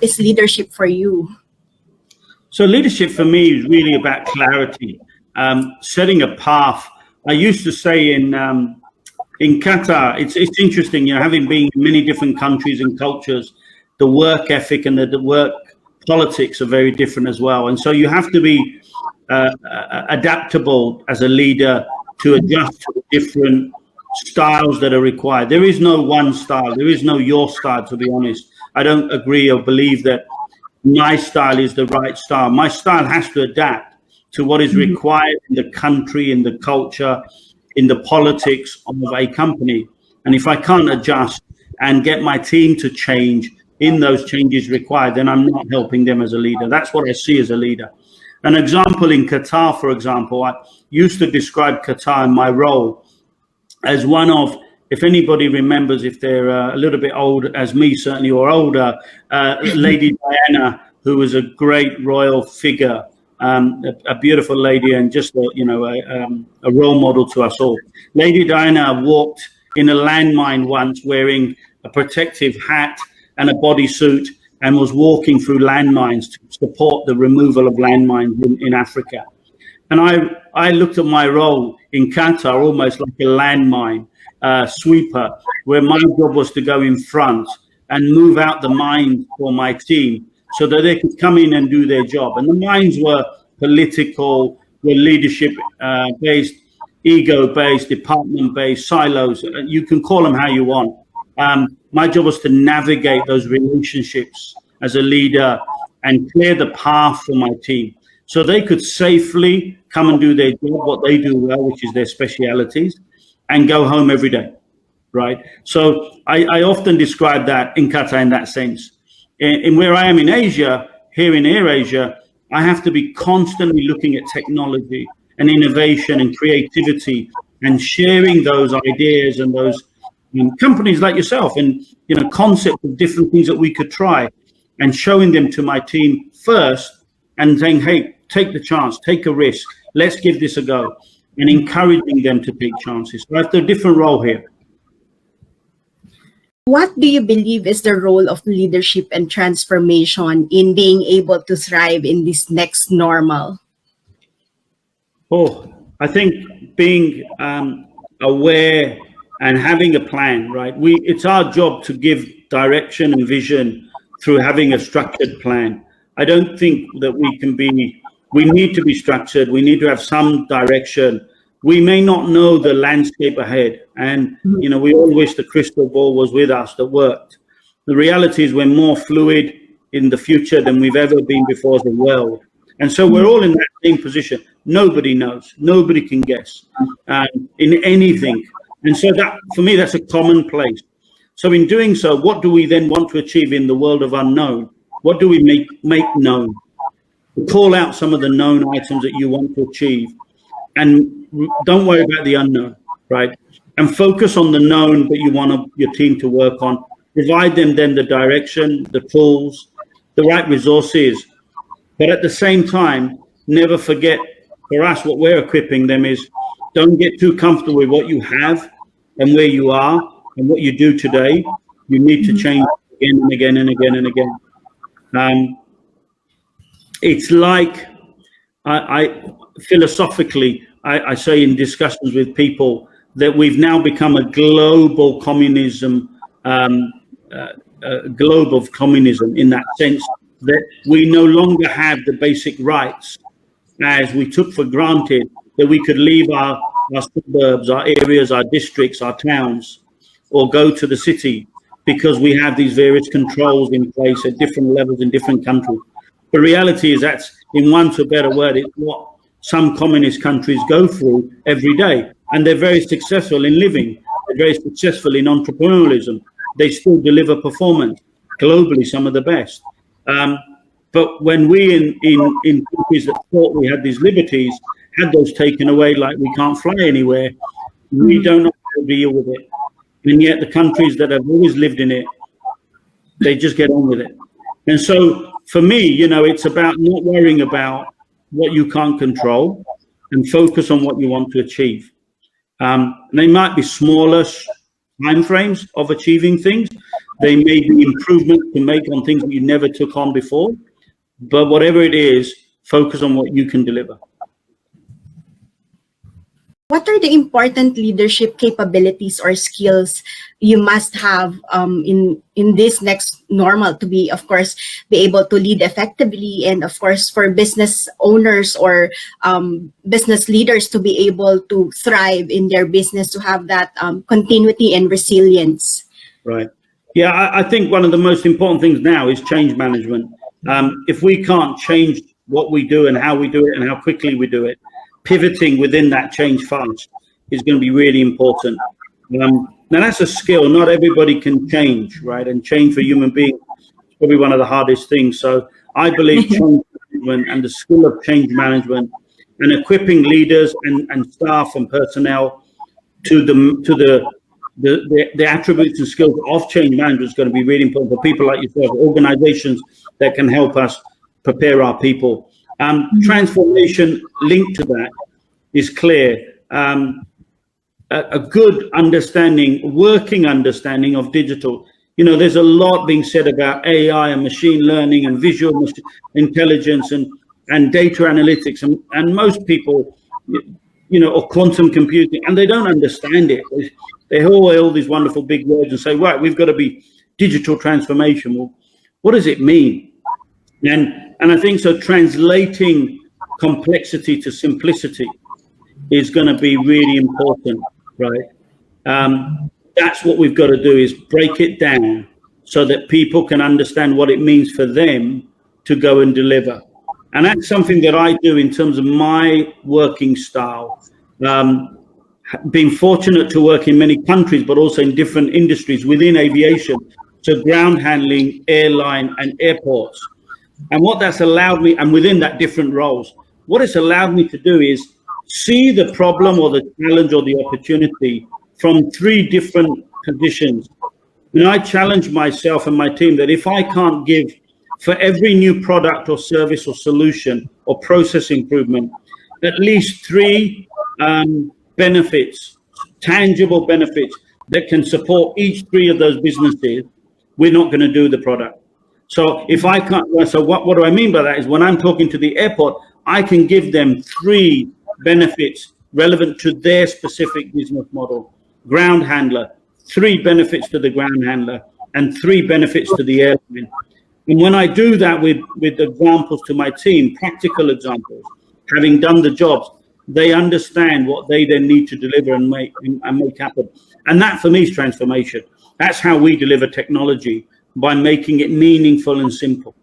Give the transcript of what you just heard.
is leadership for you? So leadership for me is really about clarity, setting a path. I used to say in Qatar, it's interesting, having been in many different countries and cultures, the work ethic and the work politics are very different as well. And so you have to be adaptable as a leader to adjust to the different styles that are required. There is no one style. There is no your style, to be honest. I don't agree or believe that my style is the right style. My style has to adapt to what is required in the country, in the culture, in the politics of a company. And if I can't adjust and get my team to change in those changes required, then I'm not helping them as a leader. That's what I see as a leader. An example in Qatar, for example, I used to describe Qatar in my role as one of, if anybody remembers, if they're a little bit old as me, certainly, or older, Lady Diana, who was a great royal figure, a beautiful lady and just a role model to us all. Lady Diana walked in a landmine once wearing a protective hat and a bodysuit and was walking through landmines to support the removal of landmines in Africa. And I looked at my role in Qatar almost like a landmine sweeper, where my job was to go in front and move out the mines for my team so that they could come in and do their job. And the mines were political, were leadership-based, ego-based, department-based, silos. You can call them how you want. My job was to navigate those relationships as a leader and clear the path for my team so they could safely come and do their job, what they do well, which is their specialities, and go home every day, right? So I often describe that in Qatar in that sense. In where I am in Asia, here in AirAsia, I have to be constantly looking at technology and innovation and creativity and sharing those ideas and those companies like yourself and concepts of different things that we could try and showing them to my team first and saying, hey, take the chance, take a risk, let's give this a go, and encouraging them to take chances. So I have a different role here. What do you believe is the role of leadership and transformation in being able to thrive in this next normal? Oh, I think being aware and having a plan, right? It's our job to give direction and vision through having a structured plan. I don't think that we need to be structured. We need to have some direction. We may not know the landscape ahead. And, we all wish the crystal ball was with us that worked. The reality is we're more fluid in the future than we've ever been before as a world. And so we're all in that same position. Nobody knows. Nobody can guess in anything. And so that, for me, that's a common place. So in doing so, what do we then want to achieve in the world of unknown? What do we make known? Call out some of the known items that you want to achieve. And don't worry about the unknown, right? And focus on the known that you want your team to work on. Provide them then the direction, the tools, the right resources. But at the same time, never forget, for us, what we're equipping them is don't get too comfortable with what you have and where you are and what you do today. You need to change again and again and again and again. It's like, I philosophically, I say in discussions with people that we've now become a global communism, globe of communism, in that sense that we no longer have the basic rights as we took for granted that we could leave our suburbs, our areas, our districts, our towns, or go to the city because we have these various controls in place at different levels in different countries. The reality is that's, in want of a better word, it's what some communist countries go through every day. And they're very successful in living. They're very successful in entrepreneurialism. They still deliver performance globally, some of the best. But when we in countries that thought we had these liberties, had those taken away, like we can't fly anywhere, we don't know how to deal with it. And yet the countries that have always lived in it, they just get on with it. And so for me, it's about not worrying about what you can't control and focus on what you want to achieve. They might be smaller time frames of achieving things, They may be improvements to make on things that you never took on before, but whatever it is, focus on what you can deliver. What are the important leadership capabilities or skills you must have in this next normal to be, of course, be able to lead effectively, and of course for business owners or business leaders to be able to thrive in their business, to have that continuity and resilience? Right. Yeah, I think one of the most important things now is change management. If we can't change what we do and how we do it and how quickly we do it, pivoting within that change fast is going to be really important. Now that's a skill. Not everybody can change, right? And change for human beings is probably one of the hardest things. So I believe change management and the skill of change management and equipping leaders and staff and personnel to the attributes and skills of change management is going to be really important for people like yourself, organizations that can help us prepare our people. Transformation linked to that is clear. A good understanding, working understanding of digital. You know, there's a lot being said about AI and machine learning and visual intelligence and data analytics, and most people, you know, or quantum computing, and they don't understand it. They hear all these wonderful big words and say, right, we've got to be digital transformation. Well, what does it mean? And I think so translating complexity to simplicity is going to be really important, right? That's what we've got to do, is break it down so that people can understand what it means for them to go and deliver. And that's something that I do in terms of my working style. Being fortunate to work in many countries, but also in different industries within aviation, so ground handling, airline, and airports. And what that's allowed me, and within that different roles, what it's allowed me to do is see the problem or the challenge or the opportunity from three different positions. You know, I challenge myself and my team that if I can't give, for every new product or service or solution or process improvement, at least three benefits, tangible benefits that can support each three of those businesses, we're not going to do the product. So if I can't, so what do I mean by that is when I'm talking to the airport, I can give them three benefits relevant to their specific business model. Ground handler, three benefits to the ground handler, and three benefits to the airline. And when I do that with examples to my team, practical examples, having done the jobs, they understand what they then need to deliver and make happen. And that for me is transformation. That's how we deliver technology, by making it meaningful and simple.